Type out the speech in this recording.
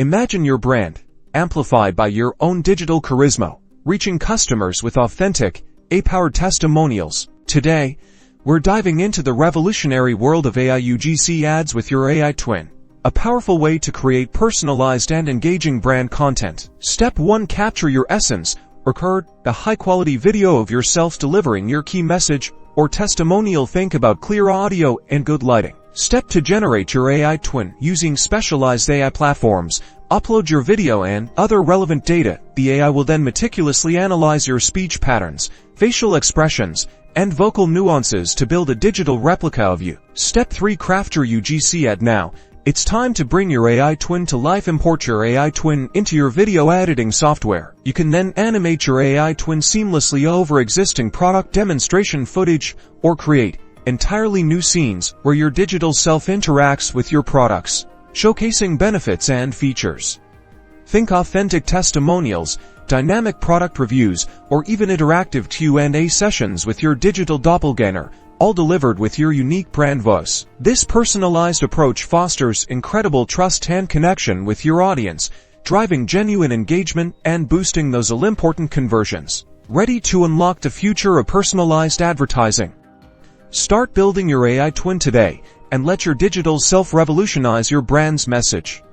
Imagine your brand, amplified by your own digital charisma, reaching customers with authentic, AI-powered testimonials. Today, we're diving into the revolutionary world of AI UGC ads with your AI twin, a powerful way to create personalized and engaging brand content. Step 1. Capture your essence. Record a high-quality video of yourself delivering your key message or testimonial. Think about clear audio and good lighting. Step 2. Generate your AI twin using specialized AI platforms. Upload your video and other relevant data. The AI will then meticulously analyze your speech patterns, facial expressions, and vocal nuances to build a digital replica of you. Step 3. Craft your UGC ad. Now, it's time to bring your AI twin to life. Import your AI twin into your video editing software. You can then animate your AI twin seamlessly over existing product demonstration footage or create entirely new scenes where your digital self interacts with your products, showcasing benefits and features. Think authentic testimonials, dynamic product reviews, or even interactive Q&A sessions with your digital doppelganger, all delivered with your unique brand voice. This personalized approach fosters incredible trust and connection with your audience, driving genuine engagement and boosting those all-important conversions. Ready to unlock the future of personalized advertising? Start building your AI twin today and let your digital self revolutionize your brand's message.